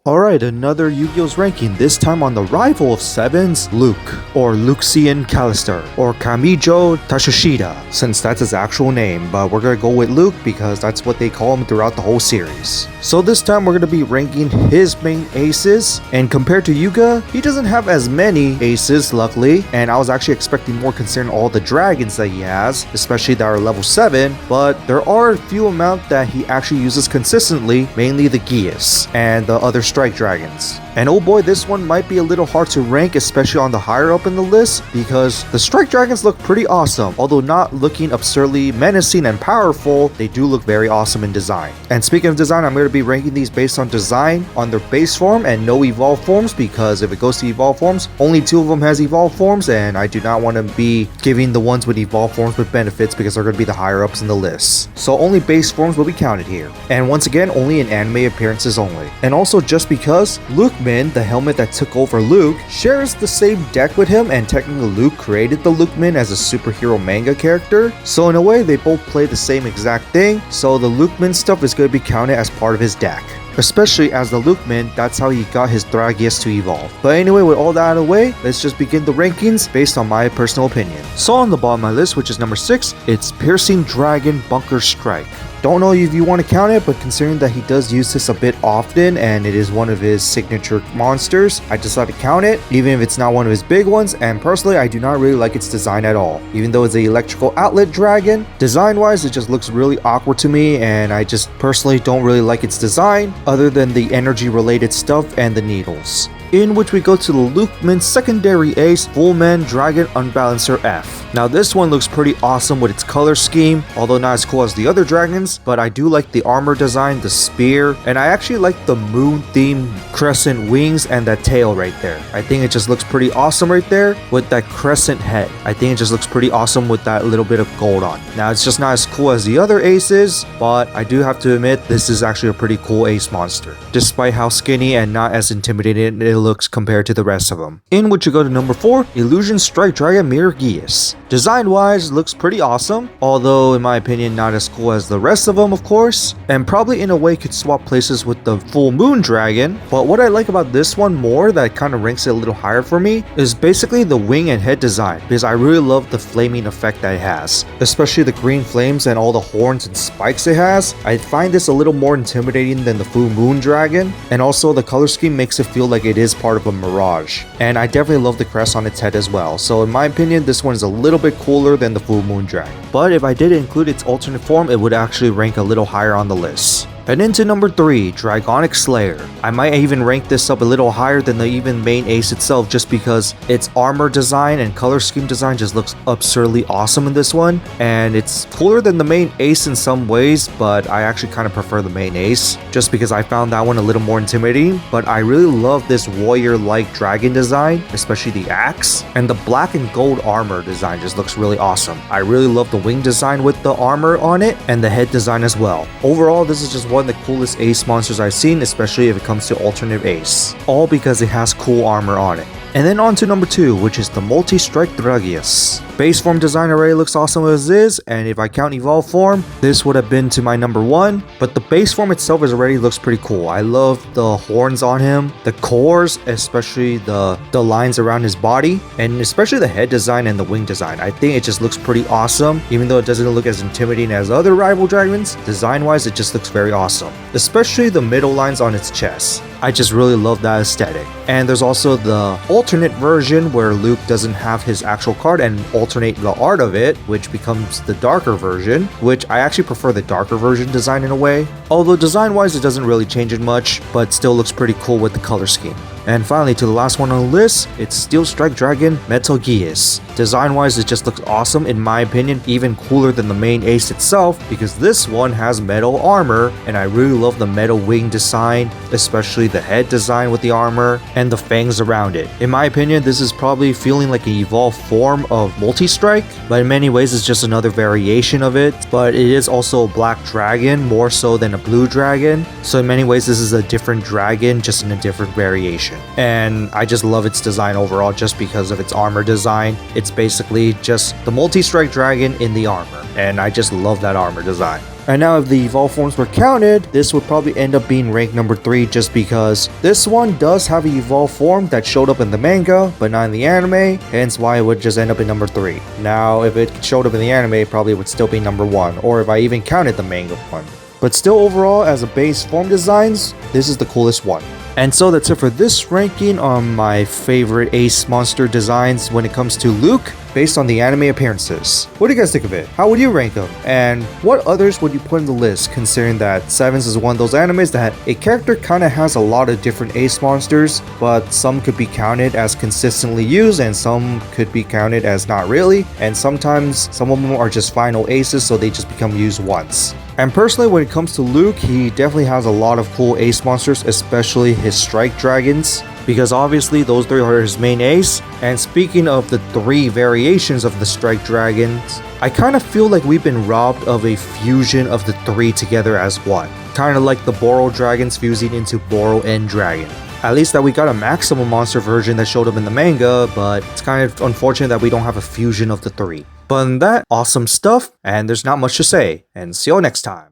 Alright, another Yu-Gi-Oh's ranking, this time on the rival of 7's, Luke, or Lucidien Kallister, or Kamijo Tatsuhisa, since that's his actual name, but we're gonna go with Luke because that's what they call him throughout the whole series. So this time we're gonna be ranking his main aces, and compared to Yuga, he doesn't have as many aces, luckily, and I was actually expecting more considering all the dragons that he has, especially that are level 7, but there are a few amount that he actually uses consistently, mainly the Geas, and the other strike dragons. And oh boy, this one might be a little hard to rank, especially on the higher up in the list, because the strike dragons look pretty awesome. Although not looking absurdly menacing and powerful, they do look very awesome in design. And speaking of design, I'm going to be ranking these based on design, on their base form, and no evolved forms, because if it goes to evolved forms, only 2 of them has evolved forms, and I do not want to be giving the ones with evolved forms with benefits because they're going to be the higher ups in the list. So only base forms will be counted here. And once again, only in anime appearances only. And also just because Luke, the helmet that took over Luke, shares the same deck with him, and technically Luke created the Lukeman as a superhero manga character, so in a way they both play the same exact thing, so the Lukeman stuff is going to be counted as part of his deck. Especially as the Lukeman, that's how he got his Dragius to evolve. But anyway, with all that out of the way, let's just begin the rankings based on my personal opinion. So on the bottom of my list, which is number 6, it's Piercing Dragon Bunker Strike. Don't know if you want to count it, but considering that he does use this a bit often and it is one of his signature monsters, I decided to count it, even if it's not one of his big ones, and personally I do not really like its design at all. Even though it's an electrical outlet dragon, design-wise it just looks really awkward to me, and I just personally don't really like its design, other than the energy-related stuff and the needles. In which we go to the Lukeman's secondary ace, Full Man Dragon Unbalancer F. Now this one looks pretty awesome with its color scheme, although not as cool as the other dragons, but I do like the armor design, the spear, and I actually like the moon themed crescent wings and that tail right there. I think it just looks pretty awesome right there with that crescent head. I think it just looks pretty awesome with that little bit of gold on. Now it's just not as cool as the other aces, but I do have to admit this is actually a pretty cool ace monster, despite how skinny and not as intimidating it looks compared to the rest of them. In which you go to number 4, Illusion Strike Dragon Mirror Geas. Design wise looks pretty awesome, although in my opinion not as cool as the rest of them of course, and probably in a way could swap places with the Full Moon Dragon. But what I like about this one more that kind of ranks it a little higher for me is basically the wing and head design, because I really love the flaming effect that it has, especially the green flames and all the horns and spikes it has. I find this a little more intimidating than the Full Moon Dragon, and also the color scheme makes it feel like it is part of a mirage, and I definitely love the crest on its head as well. So in my opinion this one is a little bit cooler than the Full Moon Dragon, but if I did include its alternate form it would actually rank a little higher on the list. And into number 3, Dragonic Slayer. I might even rank this up a little higher than the even main ace itself, just because its armor design and color scheme design just looks absurdly awesome in this one, and it's cooler than the main ace in some ways, but I actually kind of prefer the main ace just because I found that one a little more intimidating. But I really love this warrior-like dragon design, especially the axe, and the black and gold armor design just looks really awesome. I really love the wing design with the armor on it and the head design as well. Overall, this is just one of the coolest ace monsters I've seen, especially if it comes to alternate ace, all because it has cool armor on it. And then on to number 2, which is the Multi-Strike Dragius. Base form design already looks awesome as is, and if I count evolved form, this would have been to my number 1, but the base form itself already looks pretty cool. I love the horns on him, the cores, especially the lines around his body, and especially the head design and the wing design. I think it just looks pretty awesome, even though it doesn't look as intimidating as other rival dragons. Design wise it just looks very awesome, especially the middle lines on its chest. I just really love that aesthetic. And there's also the alternate version where Luke doesn't have his actual card and alternate the art of it, which becomes the darker version, which I actually prefer the darker version design in a way. Although design wise it doesn't really change it much, but still looks pretty cool with the color scheme. And finally, to the last one on the list, it's Steel Strike Dragon Metal Geas. Design wise it just looks awesome, in my opinion even cooler than the main ace itself, because this one has metal armor, and I really love the metal wing design, especially the head design with the armor and the fangs around it. In my opinion this is probably feeling like an evolved form of Multi-Strike, but in many ways it's just another variation of it. But it is also a black dragon more so than a blue dragon, so in many ways this is a different dragon just in a different variation. And I just love its design overall just because of its armor design. It's basically just the Multi-Strike Dragon in the armor, and I just love that armor design. And now if the evolved forms were counted, this would probably end up being rank number 3 just because this one does have an evolved form that showed up in the manga, but not in the anime, hence why it would just end up in number 3. Now, if it showed up in the anime, it probably would still be number 1, or if I even counted the manga one. But still overall, as a base form designs, this is the coolest one. And so that's it for this ranking on my favorite ace monster designs when it comes to Luke, based on the anime appearances. What do you guys think of it? How would you rank them? And what others would you put in the list, considering that Sevens is one of those animes that a character kind of has a lot of different ace monsters, but some could be counted as consistently used and some could be counted as not really, and sometimes some of them are just final aces, so they just become used once. And personally, when it comes to Luke, he definitely has a lot of cool ace monsters, especially his strike dragons, because obviously those 3 are his main ace. And speaking of the 3 variations of the strike dragons, I kind of feel like we've been robbed of a fusion of the 3 together as one. Kind of like the Boro dragons fusing into Boro End Dragon. At least that we got a maximum monster version that showed up in the manga, but it's kind of unfortunate that we don't have a fusion of the 3. But other than that, awesome stuff, and there's not much to say, and see you all next time.